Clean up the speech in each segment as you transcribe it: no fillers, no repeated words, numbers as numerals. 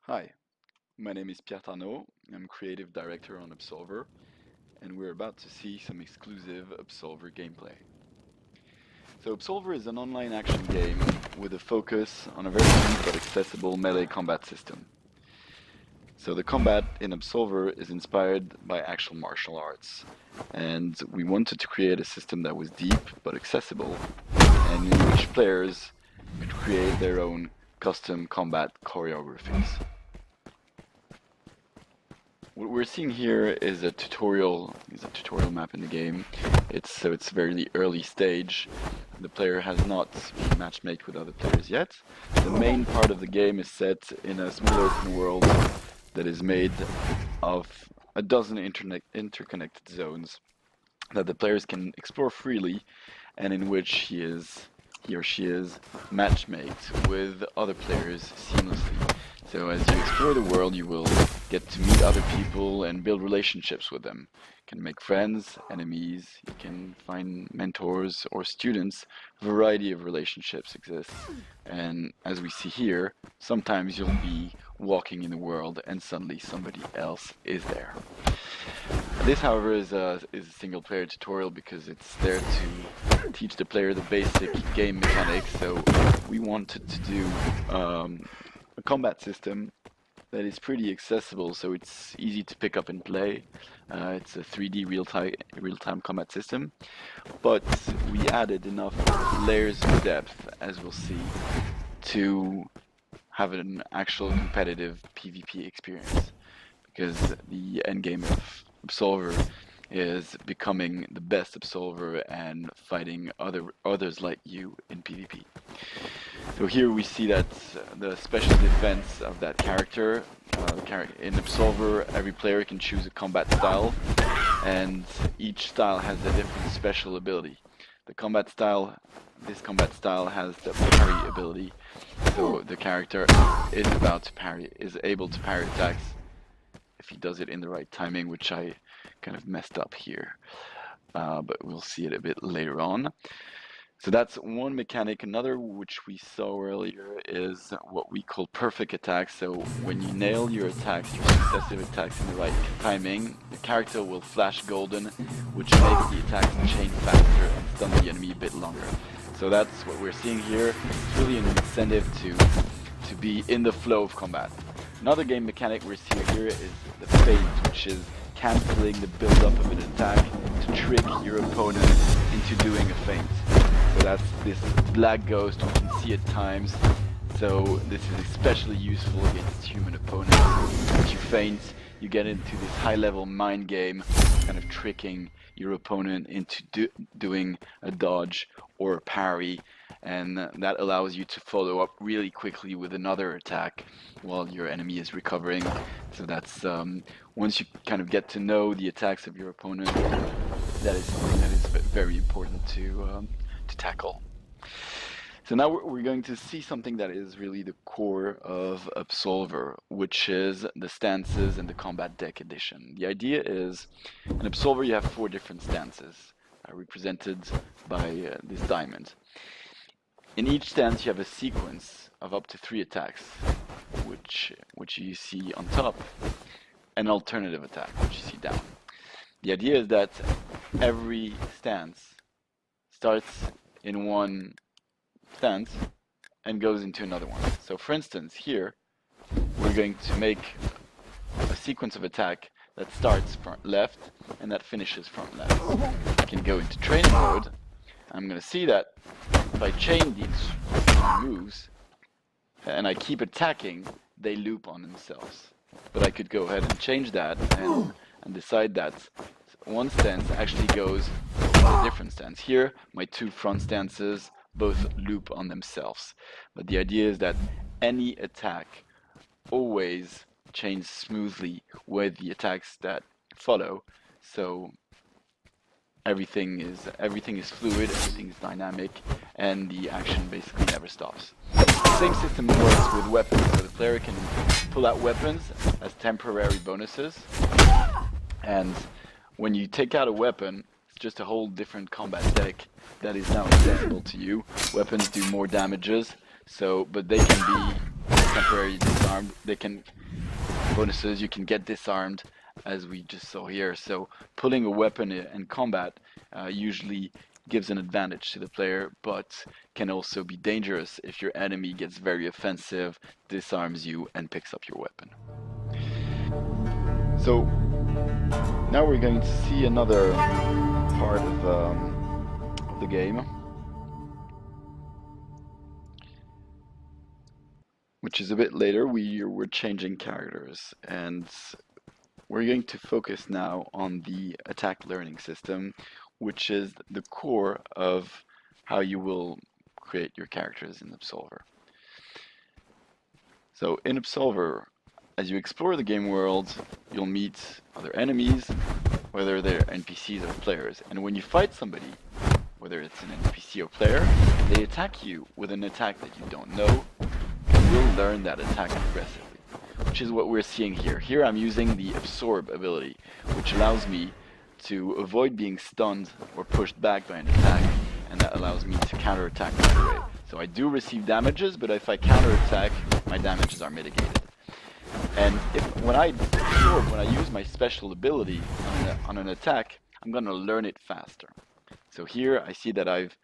Hi, my name is Pierre Tarnaud. I'm creative director on Absolver, and we're about to see some exclusive Absolver gameplay. So Absolver is an online action game with a focus on a very deep but accessible melee combat system. So the combat in Absolver is inspired by actual martial arts, and we wanted to create a system that was deep but accessible, and in which players could create their own custom combat choreographies. What we're seeing here is a tutorial map in the game. It's very early stage. The player has not been matchmaked with other players yet. The main part of the game is set in a small open world that is made of a dozen interconnected zones that the players can explore freely, and in which he or she is matchmaked with other players seamlessly. So as you explore the world, you will get to meet other people and build relationships with them. You can make friends, enemies, you can find mentors or students. A variety of relationships exist. And as we see here, sometimes you'll be walking in the world and suddenly somebody else is there. This, however, is a single player tutorial because it's there to teach the player the basic game mechanics. So we wanted to do a combat system that is pretty accessible, so it's easy to pick up and play. It's a 3D real-time combat system, but we added enough layers of depth, as we'll see, to have an actual competitive PvP experience, because the endgame of Absolver is becoming the best Absolver and fighting others like you in PvP. So here we see that the special defense of that character. In Absolver, every player can choose a combat style, and each style has a different special ability. This combat style has the parry ability, so the character is able to parry attacks if he does it in the right timing, which I kind of messed up here, but we'll see it a bit later on. So that's one mechanic. Another, which we saw earlier, is what we call perfect attacks. So when you nail your attacks, your successive attacks in the right timing, the character will flash golden, which makes the attacks chain faster and stun the enemy a bit longer. So that's what we're seeing here. It's really an incentive to be in the flow of combat. Another game mechanic we're seeing here is the feint, which is cancelling the build-up of an attack to trick your opponent into doing a feint. So that's this black ghost we can see at times. So this is especially useful against human opponents. Once you feint, you get into this high-level mind game, kind of tricking your opponent into doing a dodge or a parry, and that allows you to follow up really quickly with another attack while your enemy is recovering. So that's once you kind of get to know the attacks of your opponent, that is something that is very important to tackle. So now we're going to see something that is really the core of Absolver, which is the stances and the combat deck edition. The idea is, in Absolver you have 4 different stances, represented by this diamond. In each stance you have a sequence of up to 3 attacks, which you see on top, an alternative attack, which you see down. The idea is that every stance starts in one stance and goes into another one. So for instance, here we're going to make a sequence of attack that starts front left and that finishes front left. I can go into training mode. I'm going to see that if I chain these moves and I keep attacking, they loop on themselves. But I could go ahead and change that and decide that one stance actually goes to a different stance. Here, my 2 front stances both loop on themselves. But the idea is that any attack always chains smoothly with the attacks that follow. So everything is fluid, everything is dynamic, and the action basically never stops. The same system works with weapons, so the player can pull out weapons as temporary bonuses, and when you take out a weapon, it's just a whole different combat deck that is now accessible to you. Weapons do more damages, but they can be temporarily disarmed. They can bonuses. You can get disarmed, as we just saw here. So pulling a weapon in combat usually gives an advantage to the player, but can also be dangerous if your enemy gets very offensive, disarms you, and picks up your weapon. So now we're going to see another part of the game, which is a bit later. We're changing characters, and we're going to focus now on the attack learning system, which is the core of how you will create your characters in Absolver. So in Absolver, as you explore the game world, you'll meet other enemies, whether they're NPCs or players. And when you fight somebody, whether it's an NPC or player, they attack you with an attack that you don't know, and you'll learn that attack progressively, which is what we're seeing here. Here I'm using the Absorb ability, which allows me to avoid being stunned or pushed back by an attack, and that allows me to counterattack right away. So I do receive damages, but if I counterattack, my damages are mitigated. And when I use my special ability on an attack, I'm going to learn it faster. So here I see that I've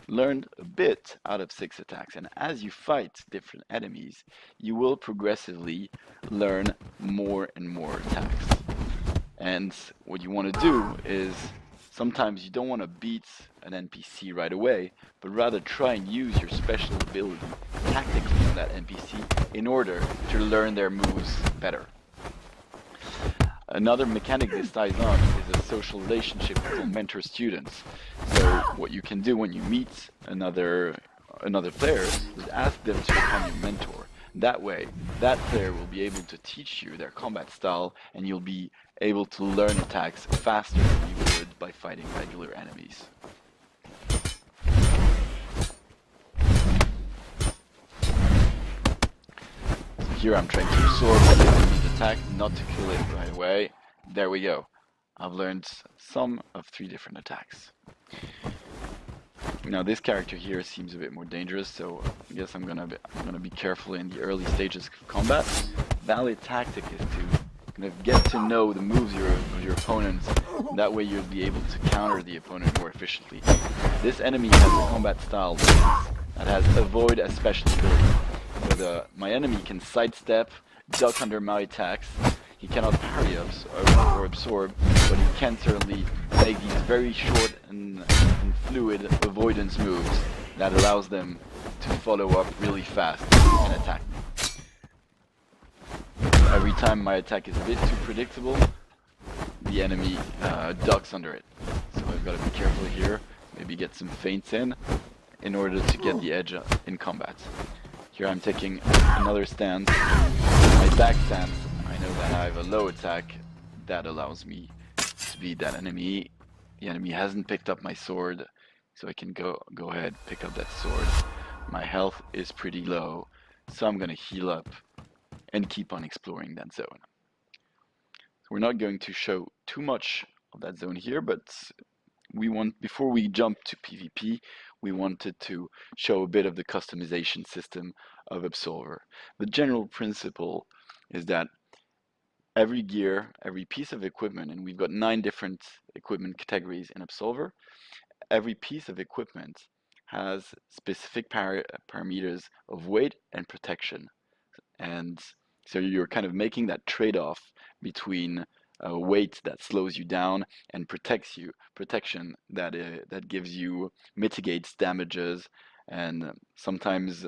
learned a bit out of 6 attacks, and as you fight different enemies, you will progressively learn more and more attacks. And what you want to do is, sometimes you don't want to beat an NPC right away, but rather try and use your special ability tactically on that NPC in order to learn their moves better. Another mechanic this ties on is a social relationship called mentor-students. So what you can do when you meet another player is ask them to become your mentor. That way, that player will be able to teach you their combat style, and you'll be able to learn attacks faster than you would by fighting regular enemies. So here I'm trying to absorb the enemy's attack, not to kill it right away. There we go. I've learned some of 3 different attacks. Now this character here seems a bit more dangerous, so I guess I'm gonna be careful in the early stages of combat. Valid tactic is to kind of get to know the moves of your opponents. That way you'll be able to counter the opponent more efficiently. This enemy has a combat style that has avoid as special ability. So my enemy can sidestep, duck under my attacks. He cannot parry or absorb, but he can certainly make these very short and fluid avoidance moves that allows them to follow up really fast and attack me. Every time my attack is a bit too predictable, the enemy ducks under it. So I've got to be careful here, maybe get some feints in order to get the edge in combat. Here I'm taking another stance. My back stance, I know that I have a low attack that allows me to beat that enemy. The enemy hasn't picked up my sword, so I can go ahead, pick up that sword. My health is pretty low, so I'm gonna heal up and keep on exploring that zone. So we're not going to show too much of that zone here, but before we jump to PvP, we wanted to show a bit of the customization system of Absolver. The general principle is that every gear, every piece of equipment, and we've got 9 different equipment categories in Absolver, every piece of equipment has specific parameters of weight and protection. And so you're kind of making that trade-off between weight that slows you down and protection that gives you, mitigates damages, and sometimes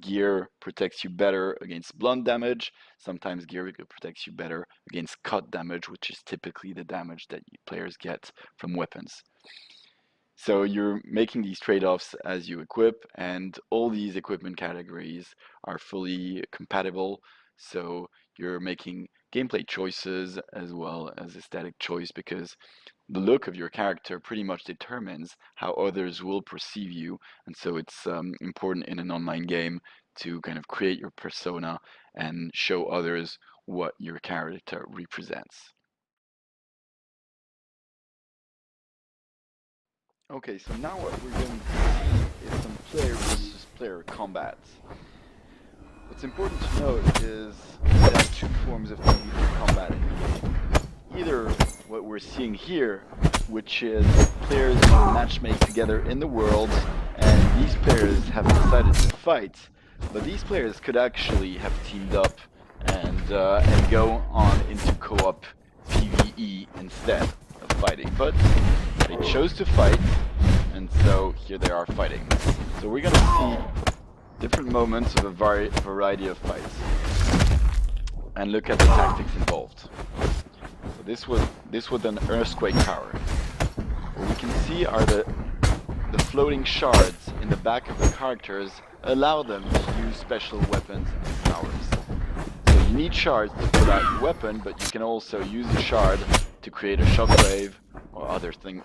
gear protects you better against blunt damage. Sometimes gear protects you better against cut damage, which is typically the damage that players get from weapons. So you're making these trade-offs as you equip, and all these equipment categories are fully compatible. So you're making gameplay choices as well as aesthetic choice, because the look of your character pretty much determines how others will perceive you. And so it's important in an online game to kind of create your persona and show others what your character represents. Okay, so now what we're going to see is some player versus player combat. What's important to note is there are two forms of PvP combat in the game. Either what we're seeing here, which is players matchmake together in the world, and these players have decided to fight, but these players could actually have teamed up and go on into co-op PvE instead of fighting. But they chose to fight, and so here they are fighting. So we're gonna see different moments of a variety of fights, and look at the tactics involved. So this was an earthquake tower. What we can see are the floating shards in the back of the characters allow them to use special weapons and powers. So you need shards to pull out your weapon, but you can also use a shard to create a shockwave or other thing.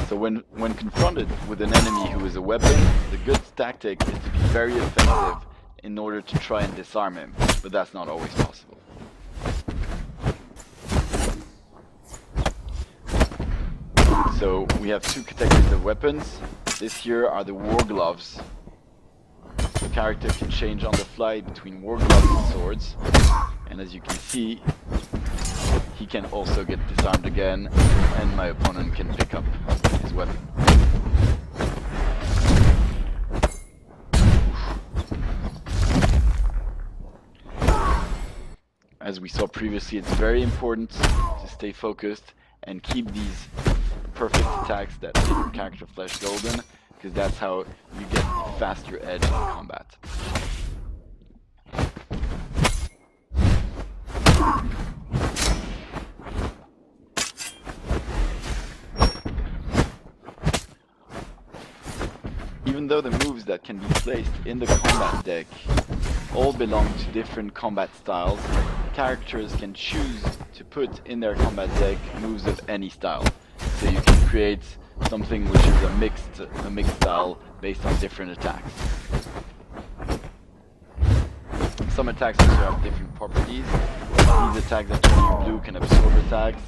So when confronted with an enemy who is a weapon, the good tactic is to be very effective in order to try and disarm him, but that's not always possible. So we have two categories of weapons. This here are the war gloves. The character can change on the fly between war gloves and swords, and as you can see, he can also get disarmed again, and my opponent can pick up his weapon. As we saw previously, it's very important to stay focused and keep these perfect attacks that make your character flesh golden, because that's how you get the faster edge in combat. Even though the moves that can be placed in the combat deck all belong to different combat styles, characters can choose to put in their combat deck moves of any style. So you can create something which is a mixed style based on different attacks. Some attacks also have different properties. These attacks that turn you blue can absorb attacks,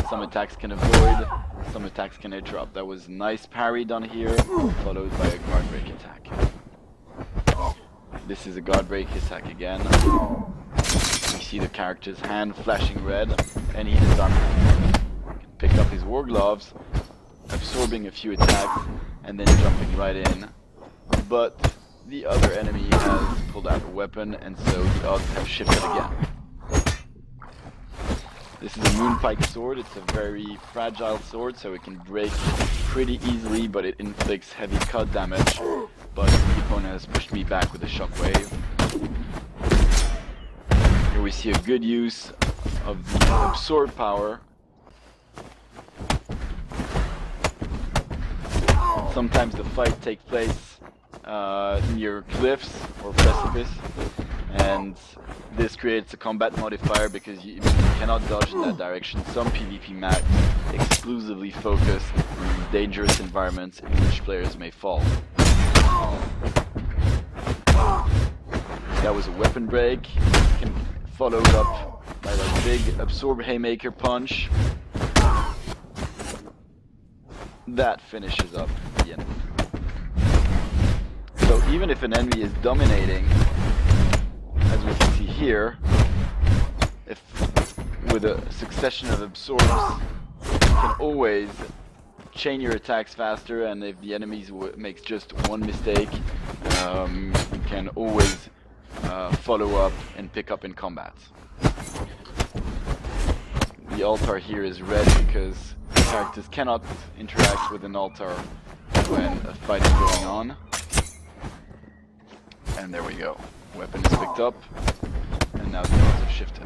some attacks can avoid, some attacks can interrupt. That was a nice parry done here, followed by a guard break attack. This is a guard break attack again. We see the character's hand flashing red, and he disarms him. He can pick up his war gloves, absorbing a few attacks, and then jumping right in. But the other enemy has pulled out a weapon, and so the odds have shifted again. This is a Moonpike sword. It's a very fragile sword, so it can break pretty easily, but it inflicts heavy cut damage. But the opponent has pushed me back with a shockwave. Here we see a good use of the absorb power. Sometimes the fight takes place near cliffs or precipice, and this creates a combat modifier because you cannot dodge in that direction. Some PvP maps exclusively focus on these dangerous environments in which players may fall. That was a weapon break, followed up by that big absorb haymaker punch. That finishes up the enemy. So even if an enemy is dominating, as we can see here, if with a succession of absorbs, you can always chain your attacks faster, and if the enemy makes just one mistake, you can always follow up and pick up in combat. The altar here is red because characters cannot interact with an altar when a fight is going on. And there we go. Weapon is picked up, and now the odds have shifted.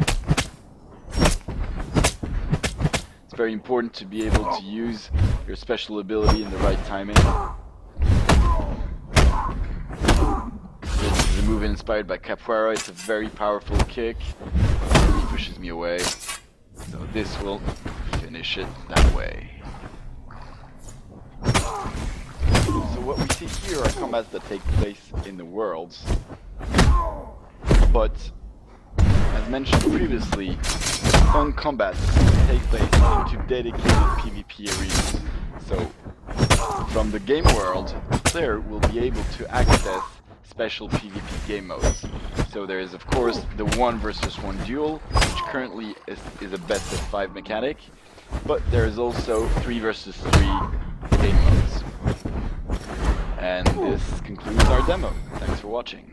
It's very important to be able to use your special ability in the right timing. This is a move inspired by Capoeira. It's a very powerful kick. He pushes me away. So this will finish it that way. So what we see here are combats that take place in the worlds. But, as mentioned previously, fun combats take place into dedicated PvP arenas. So, From the game world, the player will be able to access special PvP game modes. So there is of course the 1 versus 1 duel, which currently is a best of 5 mechanic, but there is also 3 versus 3 game modes. And this concludes our demo. Thanks for watching.